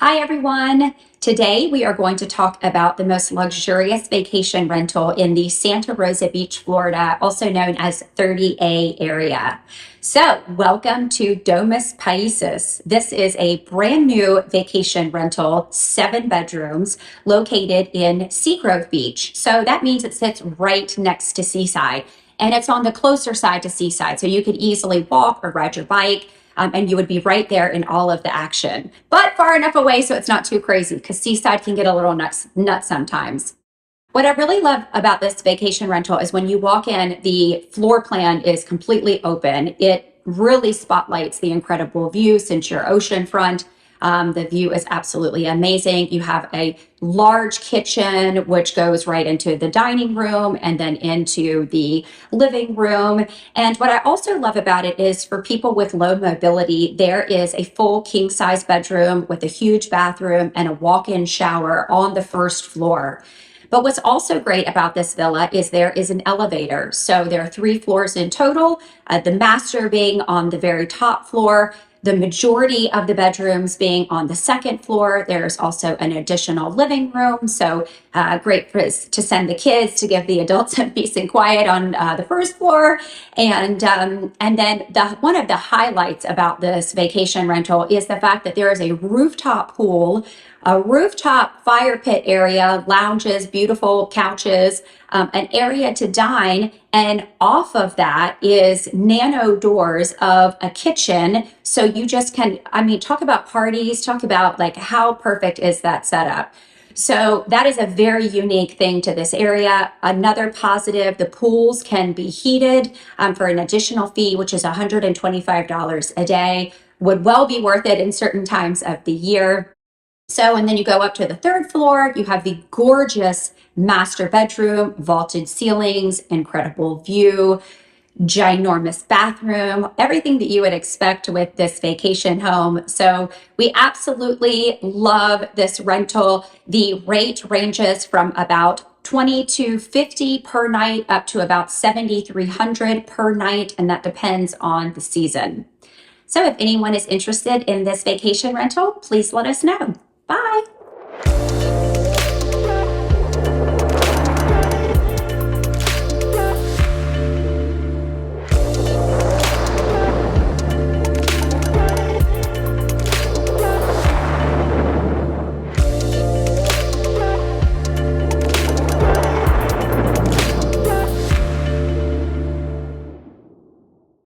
Hi everyone! Today we are going to talk about the most luxurious vacation rental in the Santa Rosa Beach, Florida, also known as 30A area. So welcome to Domus Paesis. This is a brand new vacation rental, 7 bedrooms, located in Seagrove Beach. So that means it sits right next to Seaside, and it's on the closer side to Seaside. So you could easily walk or ride your bike. And you would be right there in all of the action, but far enough away so it's not too crazy, because Seaside can get a little nuts sometimes. What I really love about this vacation rental is when you walk in, the floor plan is completely open. It really spotlights the incredible view since you're oceanfront. The view is absolutely amazing. You have a large kitchen, which goes right into the dining room and then into the living room. And what I also love about it is for people with low mobility, there is a full king size bedroom with a huge bathroom and a walk-in shower on the first floor. But what's also great about this villa is there is an elevator. So there are 3 floors in total, the master being on the very top floor, the majority of the bedrooms being on the 2nd floor. There's also an additional living room. So great to send the kids to give the adults some peace and quiet on the 1st floor. And then one of the highlights about this vacation rental is the fact that there is a rooftop pool, a rooftop fire pit area, lounges, beautiful couches, an area to dine, and off of that is nano doors of a kitchen. So you just can, talk about parties, talk about like how perfect is that setup. So that is a very unique thing to this area. Another positive, the pools can be heated for an additional fee, which is $125 a day. Would well be worth it in certain times of the year. So, and then you go up to the 3rd floor, you have the gorgeous master bedroom, vaulted ceilings, incredible view, ginormous bathroom, everything that you would expect with this vacation home. So we absolutely love this rental. The rate ranges from about $2,250 per night up to about $7,300 per night, and that depends on the season. So if anyone is interested in this vacation rental, please let us know. Bye.